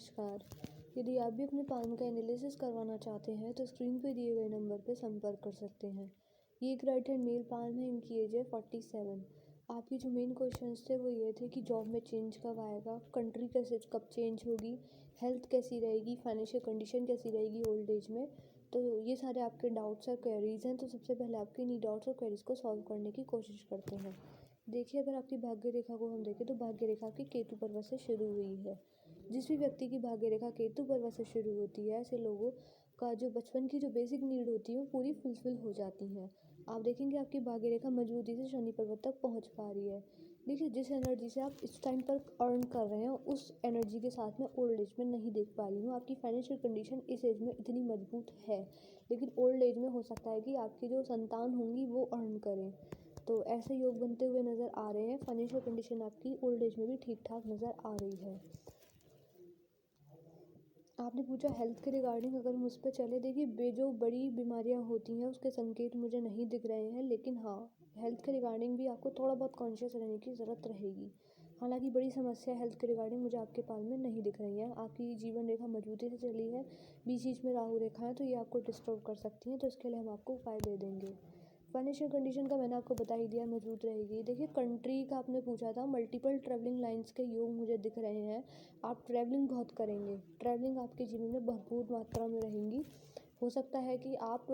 नमस्कार। यदि आप भी अपने पाम का एनालिसिस करवाना चाहते हैं तो स्क्रीन पे दिए गए नंबर पर संपर्क कर सकते हैं। ये एक राइट हैंड मेल पाम है, इनकी एज है 47। आपकी जो मेन क्वेश्चंस थे वो ये थे कि जॉब में चेंज कब आएगा, कंट्री कैसे कब चेंज होगी, हेल्थ कैसी रहेगी, फाइनेंशियल कंडीशन कैसी रहेगी ओल्ड एज में। तो ये सारे आपके डाउट्स और क्वेरीज हैं। तो सबसे पहले आपके इन्हीं डाउट्स और क्वेरीज को सॉल्व करने की कोशिश करते हैं। देखिए, अगर आपकी भाग्य रेखा को हम देखें तो भाग्य रेखा आपकी केतु पर्वत से शुरू हुई है। जिस भी व्यक्ति की भाग्य रेखा केतु पर्वत से शुरू होती है, ऐसे लोगों का जो बचपन की जो बेसिक नीड होती है वो पूरी फुलफिल हो जाती हैं। आप देखेंगे आपकी भाग्य रेखा मजबूती से शनि पर्वत तक पहुंच पा रही है। देखिए, जिस एनर्जी से आप इस टाइम पर अर्न कर रहे हैं उस एनर्जी के साथ में ओल्ड एज में नहीं देख पा रही हूँ। आपकी फाइनेंशियल कंडीशन इस एज में इतनी मजबूत है, लेकिन ओल्ड एज में हो सकता है कि आपकी जो संतान होंगी वो अर्न करें। तो ऐसे योग बनते हुए नज़र आ रहे हैं। फाइनेंशियल कंडीशन आपकी ओल्ड एज में भी ठीक ठाक नज़र आ रही है। आपने पूछा हेल्थ के रिगार्डिंग, अगर हम उस पर चले, देखिए जो बड़ी बीमारियां होती हैं उसके संकेत मुझे नहीं दिख रहे हैं, लेकिन हाँ, हेल्थ के रिगार्डिंग भी आपको थोड़ा बहुत कॉन्शियस रहने की ज़रूरत रहेगी। हालांकि बड़ी समस्या हेल्थ के रिगार्डिंग मुझे आपके पाल में नहीं दिख रही है। आपकी जीवन रेखा मजबूती से चली है, बीच बीच में राहु रेखा है, तो ये आपको डिस्टर्ब कर सकती हैं। तो इसके लिए हम आपको उपाय दे देंगे। फाइनेंशियल कंडीशन का मैंने आपको बता ही दिया, मजबूत रहेगी। देखिए, कंट्री का आपने पूछा था, मल्टीपल ट्रैवलिंग लाइंस के योग मुझे दिख रहे हैं। आप ट्रैवलिंग बहुत करेंगे, ट्रैवलिंग आपके जीवन में भरपूर मात्रा में रहेंगी। हो सकता है कि आप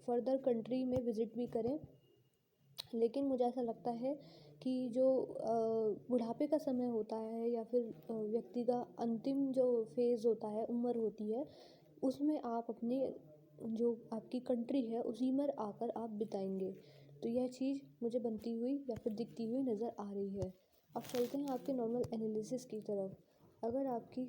फर्दर कंट्री में विज़िट भी करें, लेकिन मुझे ऐसा लगता है कि जो बुढ़ापे का समय होता है या फिर व्यक्ति का अंतिम जो फेज़ होता है, उम्र होती है, उसमें आप अपने जो आपकी कंट्री है उसी में आकर आप बिताएंगे। तो यह चीज़ मुझे बनती हुई या फिर दिखती हुई नज़र आ रही है। अब चलते हैं आपके नॉर्मल एनालिसिस की तरफ। अगर आपकी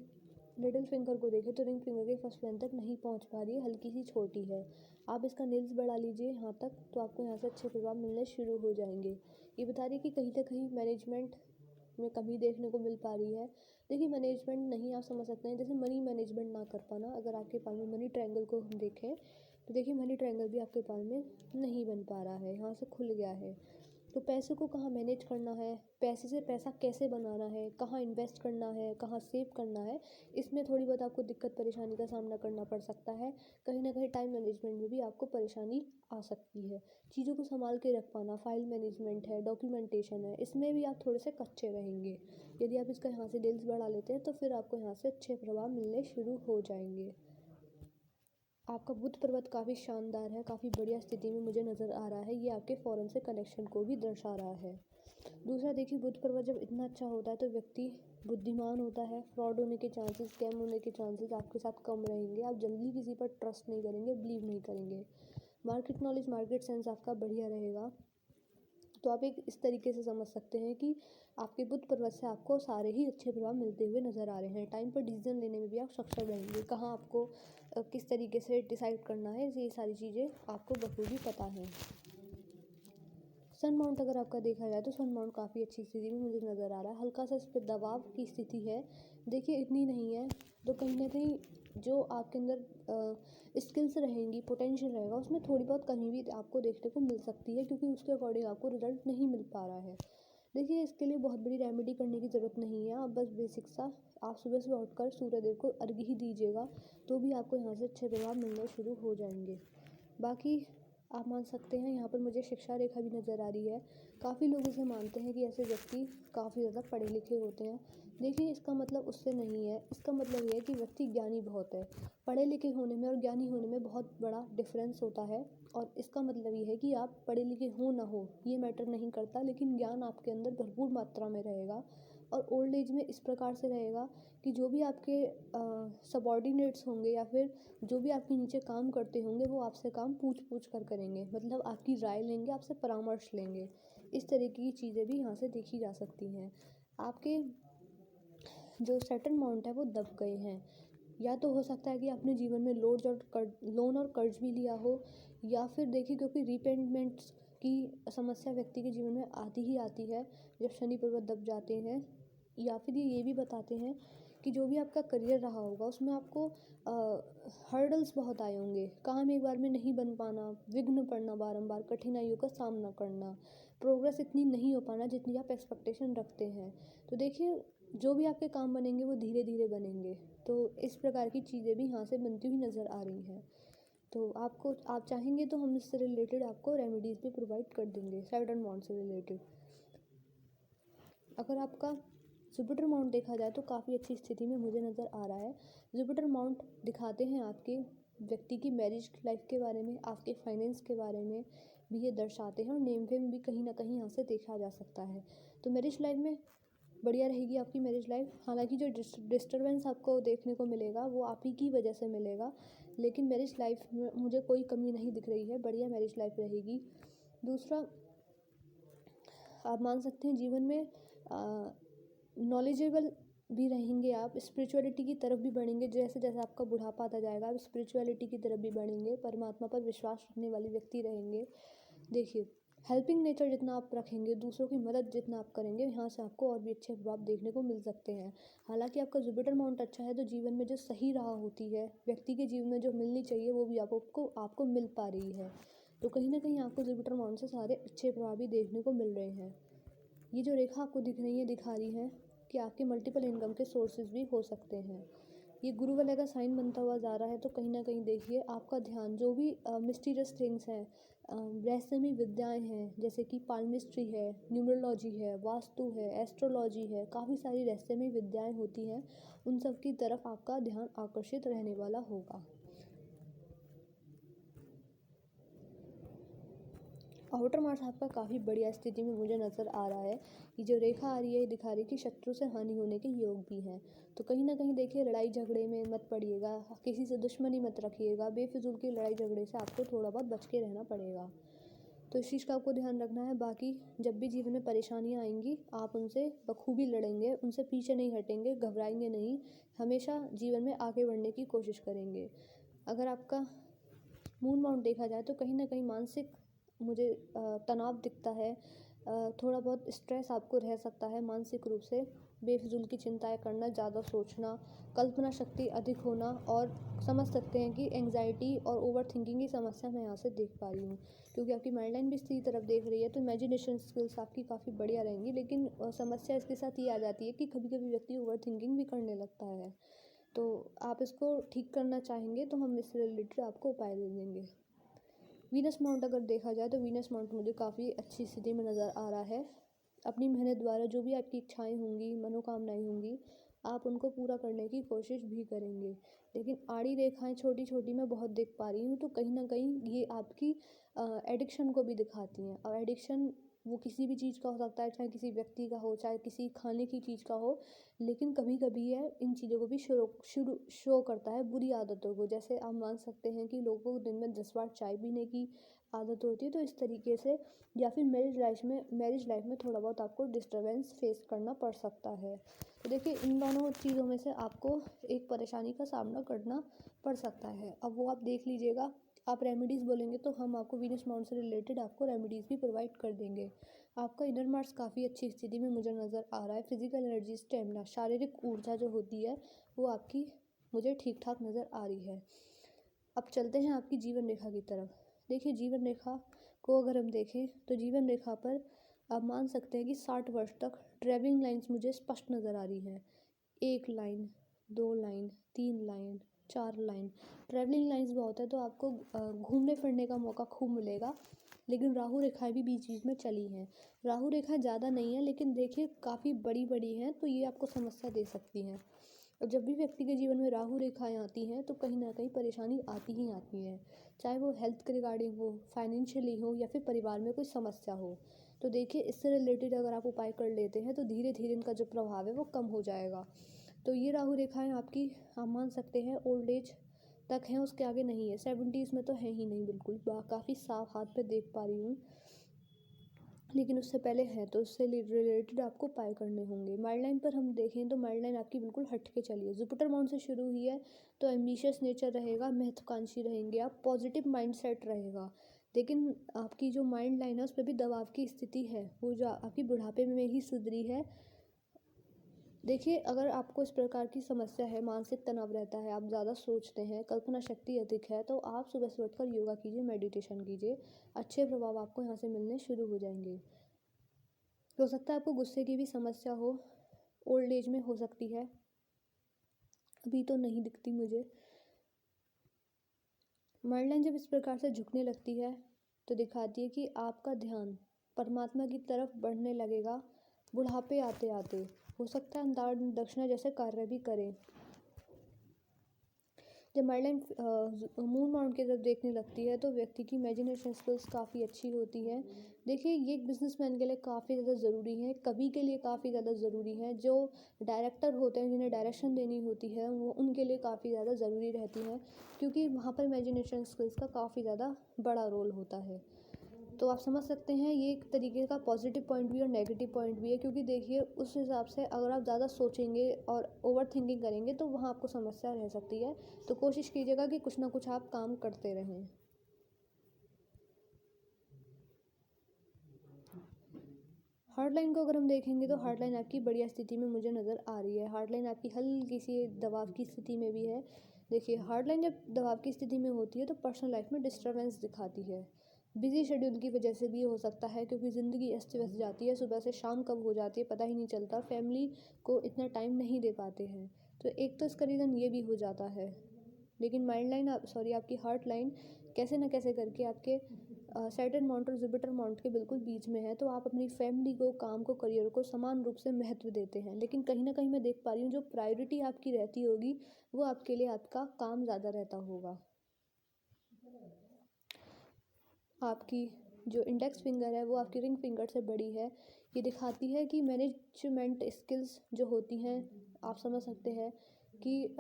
लिटिल फिंगर को देखें तो रिंग फिंगर के फर्स्ट पॉइंट तक नहीं पहुंच पा रही है, हल्की सी छोटी है। आप इसका नेल्स बढ़ा लीजिए यहाँ तक, तो आपको यहाँ से अच्छे प्रभाव मिलने शुरू हो जाएंगे। ये बता रही है कि कहीं ना कहीं मैनेजमेंट में कमी देखने को मिल पा रही है। देखिए, मैनेजमेंट नहीं, आप समझ सकते हैं जैसे मनी मैनेजमेंट ना कर पाना। अगर आपके पास में मनी ट्रायंगल को हम देखें तो देखिए, मनी ट्रायंगल भी आपके पास में नहीं बन पा रहा है, यहाँ से खुल गया है। तो पैसे को कहाँ मैनेज करना है, पैसे से पैसा कैसे बनाना है, कहाँ इन्वेस्ट करना है, कहाँ सेव करना है, इसमें थोड़ी बहुत आपको दिक्कत परेशानी का सामना करना पड़ सकता है। कहीं ना कहीं टाइम मैनेजमेंट में भी आपको परेशानी आ सकती है। चीज़ों को संभाल के रख पाना, फाइल मैनेजमेंट है, डॉक्यूमेंटेशन है, इसमें भी आप थोड़े से कच्चे रहेंगे। यदि आप इसका यहाँ से डिटेल्स बढ़ा लेते हैं तो फिर आपको यहाँ से अच्छे प्रभाव मिलने शुरू हो जाएंगे। आपका बुध पर्वत काफ़ी शानदार है, काफ़ी बढ़िया स्थिति में मुझे नज़र आ रहा है। ये आपके फॉरेन से कनेक्शन को भी दर्शा रहा है। दूसरा, देखिए, बुध पर्वत जब इतना अच्छा होता है तो व्यक्ति बुद्धिमान होता है। फ्रॉड होने के चांसेस, स्कैम होने के चांसेस आपके साथ कम रहेंगे। आप जल्दी किसी पर ट्रस्ट नहीं करेंगे, बिलीव नहीं करेंगे। मार्केट नॉलेज, मार्केट सेंस आपका बढ़िया रहेगा। तो आप एक इस तरीके से समझ सकते हैं कि आपके बुध पर्वत से आपको सारे ही अच्छे प्रभाव मिलते हुए नज़र आ रहे हैं। टाइम पर डिसीजन लेने में भी आप सक्षम रहेंगे। कहाँ आपको किस तरीके से डिसाइड करना है, ये सारी चीज़ें आपको बखूबी पता है। सन माउंट अगर आपका देखा जाए तो सन माउंट काफ़ी अच्छी स्थिति में मुझे नज़र आ रहा है। हल्का सा इस पर दबाव की स्थिति है, देखिए इतनी नहीं है। तो कहीं ना कहीं जो आपके अंदर स्किल्स रहेंगी, पोटेंशियल रहेगा, उसमें थोड़ी बहुत कमी भी आपको देखने को मिल सकती है, क्योंकि उसके अकॉर्डिंग आपको रिजल्ट नहीं मिल पा रहा है। देखिए, इसके लिए बहुत बड़ी रेमेडी करने की ज़रूरत नहीं है। आप बस बेसिक सा आप सुबह सुबह उठकर सूर्यदेव को अर्घ्य ही दीजिएगा, तो भी आपको यहाँ से अच्छे प्रभाव मिलने शुरू हो जाएंगे। बाकी आप मान सकते हैं, यहाँ पर मुझे शिक्षा रेखा भी नज़र आ रही है। काफ़ी लोग इसे मानते हैं कि ऐसे व्यक्ति काफ़ी ज़्यादा पढ़े लिखे होते हैं। देखिए, इसका मतलब उससे नहीं है, इसका मतलब ये है कि व्यक्ति ज्ञानी बहुत है। पढ़े लिखे होने में और ज्ञानी होने में बहुत बड़ा डिफरेंस होता है। और इसका मतलब ये है कि आप पढ़े लिखे हो ना हो ये मैटर नहीं करता, लेकिन ज्ञान आपके अंदर भरपूर मात्रा में रहेगा। और ओल्ड एज में इस प्रकार से रहेगा कि जो भी आपके सबॉर्डिनेट्स होंगे या फिर जो भी आपके नीचे काम करते होंगे, वो आपसे काम पूछ पूछ कर करेंगे, मतलब आपकी राय लेंगे, आपसे परामर्श लेंगे। इस तरीके की चीज़ें भी यहाँ से देखी जा सकती हैं। आपके जो सैटर्न माउंट है वो दब गए हैं। या तो हो सकता है कि आपने जीवन में लोन और कर्ज भी लिया हो, या फिर देखिए, क्योंकि रीपेमेंट्स की समस्या व्यक्ति के जीवन में आती ही आती है जब शनि पर्वत दब जाते हैं। या फिर ये भी बताते हैं कि जो भी आपका करियर रहा होगा उसमें आपको हर्डल्स बहुत आए होंगे। काम एक बार में नहीं बन पाना, विघ्न पड़ना, बारंबार कठिनाइयों का सामना करना, प्रोग्रेस इतनी नहीं हो पाना जितनी आप एक्सपेक्टेशन रखते हैं। तो देखिए, जो भी आपके काम बनेंगे वो धीरे धीरे बनेंगे। तो इस प्रकार की चीज़ें भी यहाँ से बनती हुई नज़र आ रही हैं। तो आप चाहेंगे तो हम इससे रिलेटेड आपको रेमेडीज़ भी प्रोवाइड कर देंगे सैटर्न माउंट से रिलेटेड। अगर आपका जुपिटर माउंट देखा जाए तो काफ़ी अच्छी स्थिति में मुझे नज़र आ रहा है। जुपिटर माउंट दिखाते हैं आपके व्यक्ति की मैरिज लाइफ के बारे में, आपके फाइनेंस के बारे में भी ये दर्शाते हैं, और नेम फेम भी कहीं ना कहीं यहाँ से देखा जा सकता है। तो मैरिज लाइफ में बढ़िया रहेगी आपकी मैरिज लाइफ। हालांकि जो डिस्टर्बेंस आपको देखने को मिलेगा वो आप ही की वजह से मिलेगा, लेकिन मैरिज लाइफ में मुझे कोई कमी नहीं दिख रही है, बढ़िया मैरिज लाइफ रहेगी। दूसरा, आप मान सकते हैं जीवन में नॉलेजेबल भी रहेंगे, आप स्पिरिचुअलिटी की तरफ भी बढ़ेंगे। जैसे जैसे आपका बुढ़ापा आता जाएगा आप स्पिरिचुअलिटी की तरफ भी बढ़ेंगे, परमात्मा पर विश्वास रखने वाले व्यक्ति रहेंगे। देखिए, हेल्पिंग नेचर जितना आप रखेंगे, दूसरों की मदद जितना आप करेंगे, यहाँ से आपको और भी अच्छे प्रभाव देखने को मिल सकते हैं। हालांकि आपका जुपिटर माउंट अच्छा है तो जीवन में जो सही राह होती है, व्यक्ति के जीवन में जो मिलनी चाहिए वो भी आपको मिल पा रही है। तो कहीं ना कहीं आपको जुपिटर माउंट से सारे अच्छे प्रभाव भी देखने को मिल रहे हैं। ये जो रेखा आपको दिख रही है दिखा रही है कि आपके मल्टीपल इनकम के सोर्सेज भी हो सकते हैं। ये गुरु वाले का साइन बनता हुआ जा रहा है, तो कहीं ना कहीं देखिए आपका ध्यान जो भी मिस्टीरियस थिंग्स हैं, रहस्यमयी विद्याएं हैं, जैसे कि पालमिस्ट्री है, न्यूमरोलॉजी है, वास्तु है, एस्ट्रोलॉजी है, काफ़ी सारी रहस्यमयी विद्याएं होती हैं, उन सब की तरफ आपका ध्यान आकर्षित रहने वाला होगा। आउटर मार्स आपका काफ़ी बढ़िया स्थिति में मुझे नज़र आ रहा है। ये जो रेखा आ रही है दिखा रही है कि शत्रु से हानि होने के योग भी हैं। तो कहीं ना कहीं देखिए, लड़ाई झगड़े में मत पड़िएगा, किसी से दुश्मनी मत रखिएगा, बेफिजूल की लड़ाई झगड़े से आपको थोड़ा बहुत बच के रहना पड़ेगा। तो इस चीज़ का आपको ध्यान रखना है। बाकी जब भी जीवन में परेशानियाँ आएंगी आप उनसे बखूबी लड़ेंगे, उनसे पीछे नहीं हटेंगे, घबराएंगे नहीं, हमेशा जीवन में आगे बढ़ने की कोशिश करेंगे। अगर आपका मून माउंट देखा जाए तो कहीं ना कहीं मानसिक मुझे तनाव दिखता है, थोड़ा बहुत स्ट्रेस आपको रह सकता है मानसिक रूप से, बेफिजूल की चिंताएं करना, ज़्यादा सोचना, कल्पना शक्ति अधिक होना, और समझ सकते हैं कि एंग्जाइटी और ओवर थिंकिंग की समस्या मैं यहाँ से देख पा रही हूँ, क्योंकि आपकी माइंड लाइन भी इसी तरफ देख रही है। तो इमेजिनेशन स्किल्स आपकी काफ़ी बढ़िया रहेंगी, लेकिन समस्या इसके साथ ये आ जाती है कि कभी कभी व्यक्ति ओवर थिंकिंग भी करने लगता है। तो आप इसको ठीक करना चाहेंगे तो हम इससे रिलेटेड आपको उपाय दे देंगे। वीनस माउंट अगर देखा जाए तो वीनस माउंट मुझे काफ़ी अच्छी स्थिति में नज़र आ रहा है। अपनी मेहनत द्वारा जो भी आपकी इच्छाएं होंगी, मनोकामनाएं होंगी, आप उनको पूरा करने की कोशिश भी करेंगे। लेकिन आड़ी रेखाएं छोटी छोटी मैं बहुत देख पा रही हूँ, तो कहीं ना कहीं ये आपकी एडिक्शन को भी दिखाती हैं। और एडिक्शन वो किसी भी चीज़ का हो सकता है, चाहे किसी व्यक्ति का हो, चाहे किसी खाने की चीज़ का हो, लेकिन कभी कभी है इन चीज़ों को भी शुरू शो करता है बुरी आदतों को। जैसे आप मान सकते हैं कि लोगों को दिन में 10 बार चाय पीने की आदत होती है, तो इस तरीके से, या फिर मैरिज लाइफ में थोड़ा बहुत आपको डिस्टर्बेंस फेस करना पड़ सकता है। तो देखिए, इन दोनों चीज़ों में से आपको एक परेशानी का सामना करना पड़ सकता है। अब वो आप देख लीजिएगा। आप रेमेडीज़ बोलेंगे तो हम आपको वीनस माउंट से रिलेटेड आपको रेमेडीज़ भी प्रोवाइड कर देंगे। आपका इनर मार्स काफ़ी अच्छी स्थिति में मुझे नज़र आ रहा है। फिजिकल एनर्जी, स्टेमिना, शारीरिक ऊर्जा जो होती है वो आपकी मुझे ठीक ठाक नज़र आ रही है। अब चलते हैं आपकी जीवन रेखा की तरफ। देखिए, जीवन रेखा को अगर हम देखें तो जीवन रेखा पर आप मान सकते हैं कि 60 वर्ष तक ट्रैवलिंग लाइन्स मुझे स्पष्ट नज़र आ रही हैं। 1 line, 2 line, 3 line, 4 line. Travelling lines बहुत है तो आपको घूमने फिरने का मौका खूब मिलेगा। लेकिन राहु रेखाएं भी बीच बीच में चली हैं। राहु रेखाएं ज़्यादा नहीं है, लेकिन देखिए काफ़ी बड़ी बड़ी हैं, तो ये आपको समस्या दे सकती हैं। और जब भी व्यक्ति के जीवन में राहु रेखाएं आती हैं तो कहीं ना कहीं परेशानी आती ही आती है, चाहे वो हेल्थ के रिगार्डिंग हो, फाइनेंशियली हो, या फिर परिवार में कोई समस्या हो। तो देखिए, इससे रिलेटेड अगर आप उपाय कर लेते हैं तो धीरे धीरे इनका जो प्रभाव है वो कम हो जाएगा। तो ये राहु रेखाएं आपकी, आप मान सकते हैं, ओल्ड एज तक हैं, उसके आगे नहीं है। 70s में तो है ही नहीं बिल्कुल, काफ़ी साफ हाथ पे देख पा रही हूँ, लेकिन उससे पहले है, तो उससे रिलेटेड आपको उपाय करने होंगे। माइंड लाइन पर हम देखें तो माइंड लाइन आपकी बिल्कुल हट के चलिए। जुपिटर माउंट से शुरू हुई है तो एम्बिशियस नेचर रहेगा, महत्वाकांक्षी रहेंगे आप, पॉजिटिव माइंड सेट रहेगा। लेकिन आपकी जो माइंड लाइन है उस पर भी दबाव की स्थिति है, वो जो आपकी बुढ़ापे में ही सुधरी है। देखिए, अगर आपको इस प्रकार की समस्या है, मानसिक तनाव रहता है, आप ज़्यादा सोचते हैं, कल्पना शक्ति अधिक है, तो आप सुबह से उठकर योगा कीजिए, मेडिटेशन कीजिए, अच्छे प्रभाव आपको यहाँ से मिलने शुरू हो जाएंगे। हो सकता है आपको गुस्से की भी समस्या हो, ओल्ड एज में हो सकती है, अभी तो नहीं दिखती मुझे। मर्ड लाइन जब इस प्रकार से झुकने लगती है तो दिखाती है कि आपका ध्यान परमात्मा की तरफ बढ़ने लगेगा बुढ़ापे आते आते। हो सकता है हम दान दक्षिणा जैसे कार्य भी करें। जब मर्ड लाइन मून माउंट की तरफ देखने लगती है तो व्यक्ति की इमेजिनेशन स्किल्स काफ़ी अच्छी होती है। देखिए ये एक बिजनेसमैन के लिए काफ़ी ज़्यादा ज़रूरी है, कवि के लिए काफ़ी ज़्यादा ज़रूरी है, जो डायरेक्टर होते हैं जिन्हें डायरेक्शन देनी होती है वो उनके लिए काफ़ी ज़्यादा ज़रूरी रहती है, क्योंकि वहाँ पर इमेजिनेशन स्किल्स का काफ़ी ज़्यादा बड़ा रोल होता है। तो आप समझ सकते हैं ये एक तरीके का पॉजिटिव पॉइंट भी और नेगेटिव पॉइंट भी है, क्योंकि देखिए उस हिसाब से अगर आप ज़्यादा सोचेंगे और ओवर थिंकिंग करेंगे तो वहाँ आपको समस्या रह सकती है। तो कोशिश कीजिएगा कि कुछ ना कुछ आप काम करते रहें। हार्ड लाइन को अगर हम देखेंगे तो हार्ड लाइन आपकी बढ़िया स्थिति में मुझे नज़र आ रही है। हार्ड लाइन आपकी हल्की सी दबाव की स्थिति में भी है। देखिए हार्ड लाइन जब दबाव की स्थिति में होती है तो पर्सनल लाइफ में डिस्टर्बेंस दिखाती है। बिजी शेड्यूल की वजह से भी हो सकता है, क्योंकि ज़िंदगी अस्त व्यस्त जाती है, सुबह से शाम कब हो जाती है पता ही नहीं चलता, फैमिली को इतना टाइम नहीं दे पाते हैं। तो एक तो इसका रीज़न ये भी हो जाता है। लेकिन माइंड लाइन आपकी हार्ट लाइन कैसे ना कैसे करके आपके सैटर्न माउंट और जुपिटर माउंट के बिल्कुल बीच में है। तो आप अपनी फैमिली को, काम को, करियर को समान रूप से महत्व देते हैं, लेकिन कहीं ना कहीं मैं देख पा रही हूँ जो प्रायोरिटी आपकी रहती होगी वो आपके लिए आपका काम ज़्यादा रहता होगा। आपकी जो इंडेक्स फिंगर है वो आपकी रिंग फिंगर से बड़ी है। ये दिखाती है कि मैनेजमेंट स्किल्स जो होती हैं, आप समझ सकते हैं कि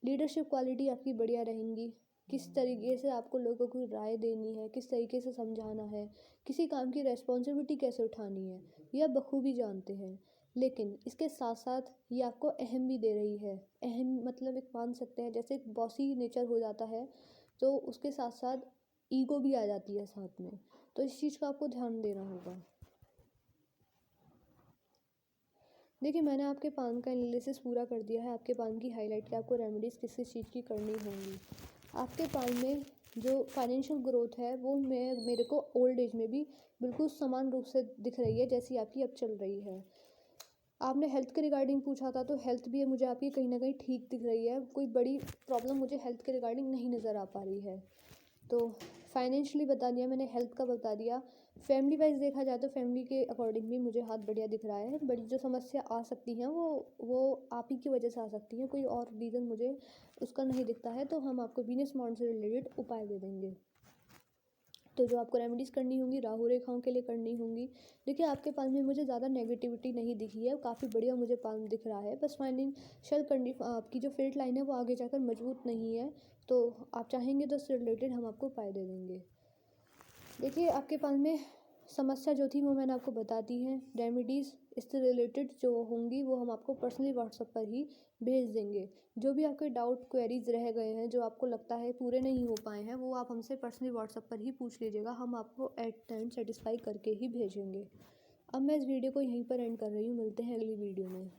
लीडरशिप क्वालिटी आपकी बढ़िया रहेंगी। किस तरीके से आपको लोगों को राय देनी है, किस तरीके से समझाना है, किसी काम की रेस्पॉन्सिबिलिटी कैसे उठानी है, ये आप बखूबी जानते हैं। लेकिन इसके साथ साथ ये आपको अहम भी दे रही है। अहम मतलब एक मान सकते हैं जैसे एक बॉसी नेचर हो जाता है, तो उसके साथ साथ ईगो भी आ जाती है साथ में। तो इस चीज़ का आपको ध्यान देना होगा। देखिए मैंने आपके पान का एनालिसिस पूरा कर दिया है। आपके पान की हाईलाइट की आपको रेमेडीज़ किस किस चीज़ की करनी होंगी। आपके पान में जो फाइनेंशियल ग्रोथ है वो मेरे को ओल्ड एज में भी बिल्कुल समान रूप से दिख रही है जैसी आपकी अब चल रही है। आपने हेल्थ के रिगार्डिंग पूछा था, तो हेल्थ भी मुझे आपकी कहीं ना कहीं ठीक दिख रही है। कोई बड़ी प्रॉब्लम मुझे हेल्थ के रिगार्डिंग नहीं नज़र आ पा रही है। तो फाइनेंशियली बता दिया मैंने, हेल्थ का बता दिया। फैमिली वाइज देखा जाए तो फैमिली के अकॉर्डिंग भी मुझे हाथ बढ़िया दिख रहा है। बड़ी जो समस्या आ सकती हैं वो आप ही की वजह से आ सकती हैं, कोई और रीज़न मुझे उसका नहीं दिखता है। तो हम आपको वीनस माउंट से रिलेटेड उपाय दे देंगे। तो जो आपको रेमेडीज़ करनी होंगी राहु रेखाओं के लिए करनी होंगी। देखिए आपके पास में मुझे ज़्यादा नेगेटिविटी नहीं दिखी है, काफ़ी बढ़िया मुझे पान दिख रहा है। बस फाइनेंशियल आपकी जो फेट लाइन है वो आगे जाकर मजबूत नहीं है। तो आप चाहेंगे तो उससे रिलेटेड हम आपको उपाय दे देंगे। देखिए आपके पास में समस्या जो थी वो मैंने आपको बता दी है। रेमेडीज़ इससे रिलेटेड जो होंगी वो हम आपको पर्सनली व्हाट्सएप पर ही भेज देंगे। जो भी आपके डाउट क्वेरीज रह गए हैं, जो आपको लगता है पूरे नहीं हो पाए हैं, वो आप हमसे पर्सनली व्हाट्सएप पर ही पूछ लीजिएगा। हम आपको एट टाइम सेटिस्फाई करके ही भेजेंगे। अब मैं इस वीडियो को यहीं पर एंड कर रही हूँ। मिलते हैं अगली वीडियो में।